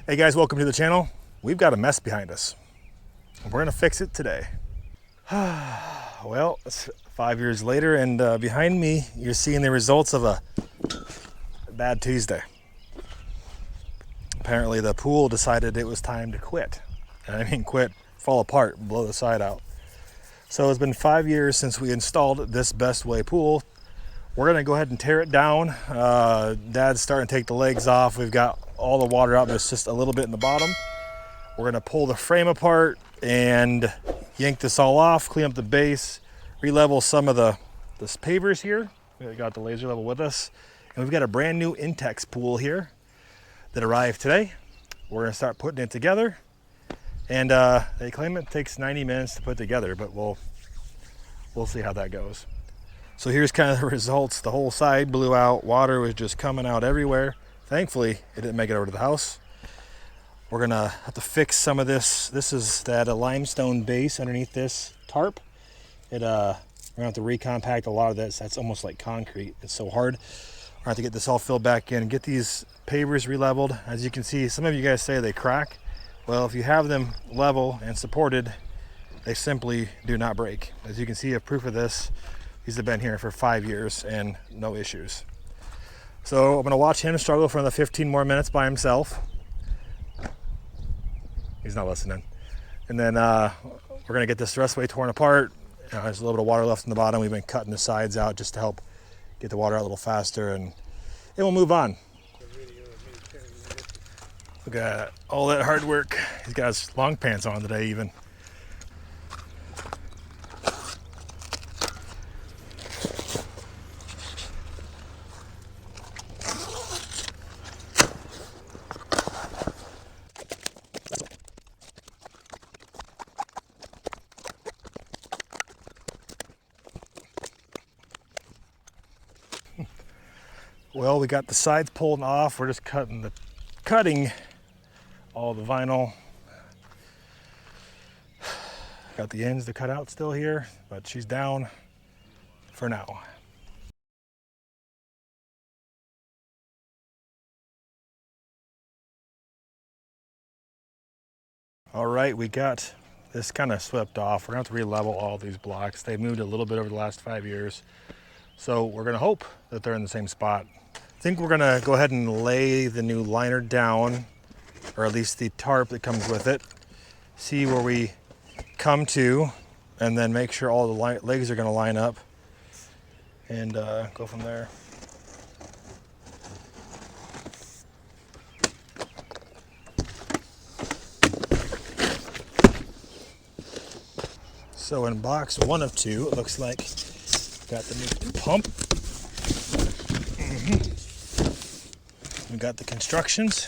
Hey guys, welcome to the channel. We've got a mess behind us. We're gonna fix it today. Well, it's 5 years later, and behind me, you're seeing the results of a bad Tuesday. Apparently the pool decided it was time to quit. And I mean quit, fall apart, blow the side out. So it's been 5 years since we installed this Bestway pool. We're gonna go ahead and tear it down. Dad's starting to take the legs off. We've got all the water out, but it's just a little bit in the bottom. We're gonna pull the frame apart and yank this all off, clean up the base, re-level some of the pavers here. We got the laser level with us. And we've got a brand new Intex pool here that arrived today. We're gonna start putting it together. And they claim it takes 90 minutes to put together, but we'll see how that goes. So here's kind of the results. The whole side blew out. Water was just coming out everywhere. Thankfully, it didn't make it over to the house. We're gonna have to fix some of this. This is that limestone base underneath this tarp. We're gonna have to recompact a lot of this. That's almost like concrete. It's so hard. We're gonna have to get this all filled back in, get these pavers re-leveled. As you can see, some of you guys say they crack. Well, if you have them level and supported, they simply do not break. As you can see, a proof of this. These have been here for 5 years and no issues. So I'm gonna watch him struggle for another 15 more minutes by himself. He's not listening. And then we're gonna get this rest way torn apart. There's a little bit of water left in the bottom. We've been cutting the sides out just to help get the water out a little faster, and it will move on. Look at all that hard work. He's got his long pants on today even. Well, we got the sides pulled off. We're just cutting all the vinyl. Got the ends to cut out still here, but she's down for now. All right, we got this kind of swept off. We're gonna have to re-level all these blocks. They moved a little bit over the last 5 years. So we're gonna hope that they're in the same spot. I think we're gonna go ahead and lay the new liner down, or at least the tarp that comes with it. See where we come to, and then make sure all the legs are gonna line up, and go from there. So in box 1 of 2, it looks like got the new pump. We got the constructions.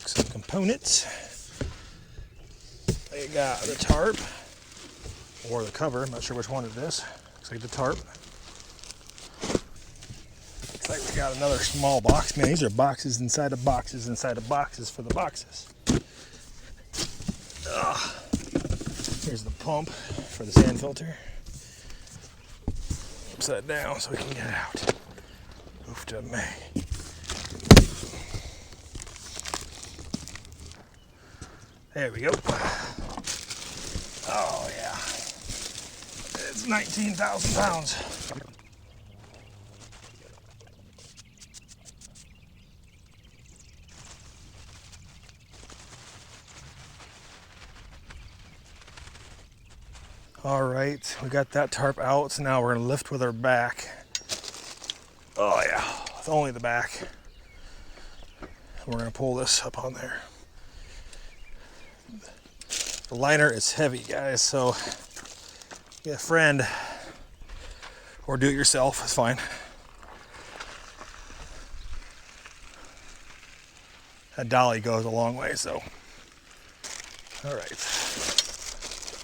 Some components. We got the tarp, or the cover. I'm not sure which one it is. Looks like the tarp. Looks like we got another small box. Man, these are boxes inside of boxes inside of boxes for the boxes. Here's the pump for the sand filter. Upside down so we can get it out. Oof to me. There we go. Oh yeah. It's 19,000 pounds. All right, we got that tarp out, so now we're gonna lift with our back. Oh yeah, it's only the back. We're gonna pull this up on there. The liner is heavy, guys, so get a friend or do it yourself, it's fine. That dolly goes a long way, so. All right.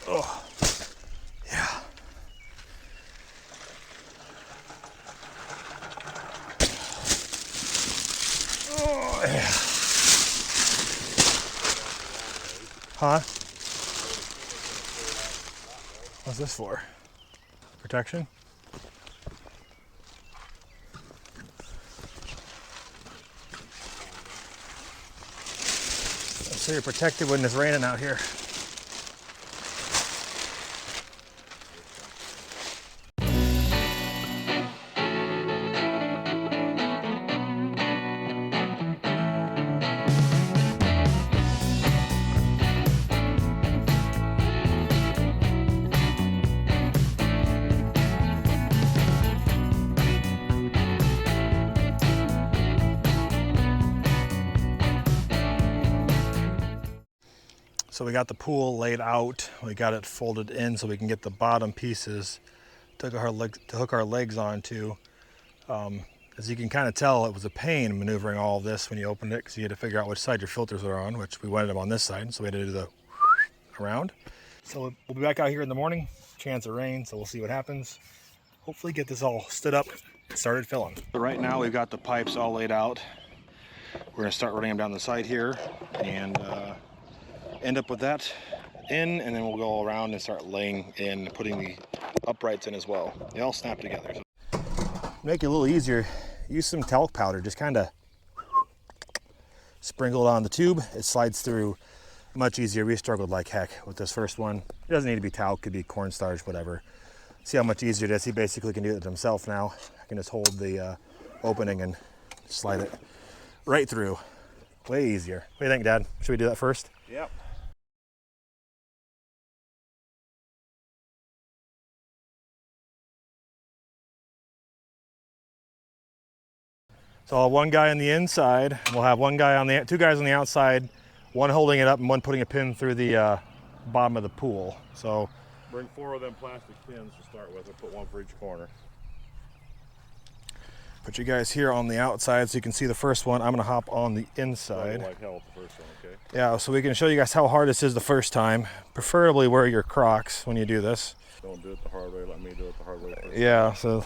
Oh. Yeah. Oh, yeah. Huh? What's this for? Protection? So you're protected when it's raining out here. So we got the pool laid out. We got it folded in so we can get the bottom pieces to hook our legs onto. As you can kind of tell, it was a pain maneuvering all of this when you opened it because you had to figure out which side your filters are on, which we wanted them on this side, so we had to do the around. So we'll be back out here in the morning. Chance of rain, so we'll see what happens. Hopefully get this all stood up and started filling. So right now we've got the pipes all laid out. We're gonna start running them down the side here and end up with that in, and then we'll go around and start laying in, putting the uprights in as well. They all snap together. So make it a little easier, use some talc powder, just kind of sprinkle it on the tube. It slides through much easier. We struggled like heck with this first one. It doesn't need to be talc, could be cornstarch, whatever. See how much easier it is. He basically can do it himself now. I can just hold the opening and slide it right through. Way easier. What do you think, Dad? Should we do that first? Yep. So I'll have one guy on the inside. We'll have one guy on the, two guys on the outside, one holding it up and one putting a pin through the bottom of the pool. So bring 4 of them plastic pins to start with, and put 1 for each corner. Put you guys here on the outside so you can see the first one. I'm gonna hop on the inside. Like hell with the first one, okay? Yeah, so we can show you guys how hard this is the first time. Preferably wear your Crocs when you do this. Don't do it the hard way, let me do it the hard way first. Yeah, so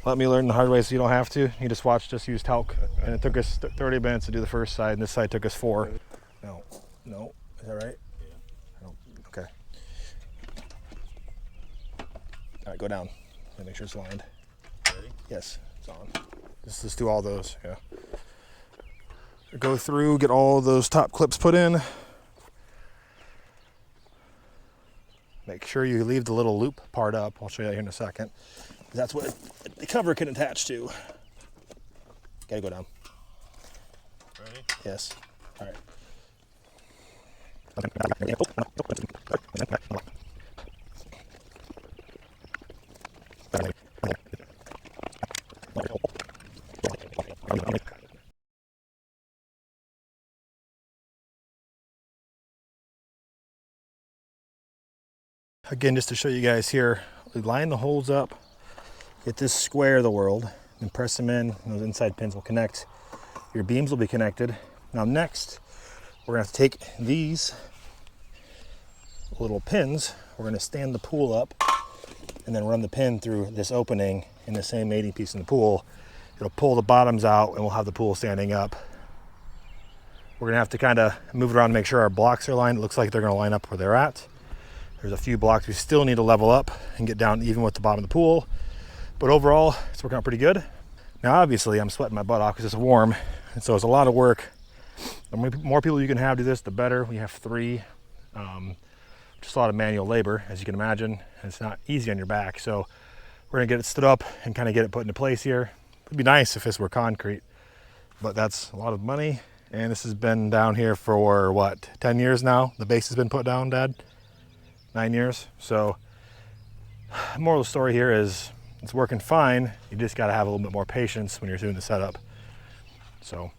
let me learn the hard way so you don't have to. You just watch us use talc. And it took us 30 minutes to do the first side, and this side took us 4. No, no, is that right? Yeah. Okay. All right, go down. Make sure it's lined. Ready? Yes, it's on. Just do all those, yeah. Go through, get all those top clips put in. Make sure you leave the little loop part up. I'll show you that here in a second. That's what the cover can attach to. Gotta go down. Ready? Yes. All right. Again, just to show you guys here, we line the holes up, get this square of the world, and press them in. Those inside pins will connect. Your beams will be connected. Now next, we're gonna have to take these little pins, we're gonna stand the pool up, and then run the pin through this opening in the same mating piece in the pool. It'll pull the bottoms out, and we'll have the pool standing up. We're gonna have to kind of move it around to make sure our blocks are lined. It looks like they're gonna line up where they're at. There's a few blocks we still need to level up and get down even with the bottom of the pool. But overall, it's working out pretty good. Now, obviously, I'm sweating my butt off because it's warm. And so it's a lot of work. The more people you can have do this, the better. We have 3. Just a lot of manual labor, as you can imagine. And it's not easy on your back. So we're gonna get it stood up and kind of get it put into place here. It'd be nice if this were concrete, but that's a lot of money. And this has been down here for what, 10 years now? The base has been put down, Dad? 9 years. So moral of the story here is it's working fine. You just got to have a little bit more patience when you're doing the setup. So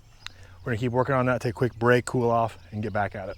we're gonna keep working on that, take a quick break, cool off, and get back at it.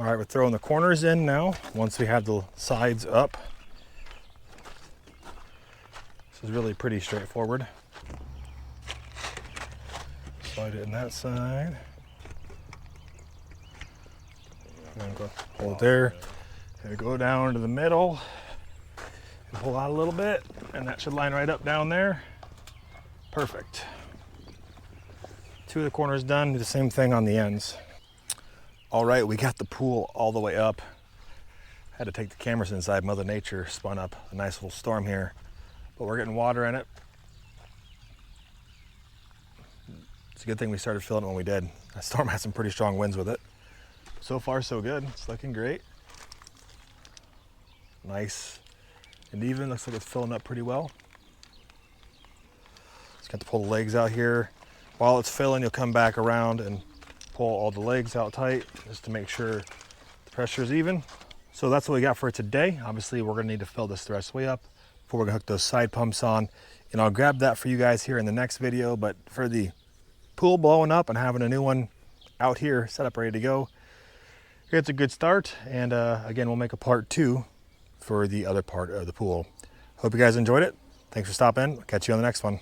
All right, we're throwing the corners in now once we have the sides up. This is really pretty straightforward. Slide it in that side. And go, hold it there. And go down to the middle and pull out a little bit, and that should line right up down there. Perfect. 2 of the corners done. Do the same thing on the ends. All right, we got the pool all the way up. Had to take the cameras inside. Mother Nature spun up a nice little storm here, but we're getting water in it. It's a good thing we started filling it when we did. That storm had some pretty strong winds with it. So far, so good. It's looking great. Nice and even. Looks like it's filling up pretty well. Just got to pull the legs out here. While it's filling, you'll come back around and pull all the legs out tight just to make sure the pressure is even. So that's what we got for today. Obviously, we're gonna need to fill this the rest of the way up before we're gonna hook those side pumps on. And I'll grab that for you guys here in the next video. But for the pool blowing up and having a new one out here set up ready to go, it's a good start. And again, we'll make a part 2 for the other part of the pool. Hope you guys enjoyed it. Thanks for stopping. Catch you on the next one.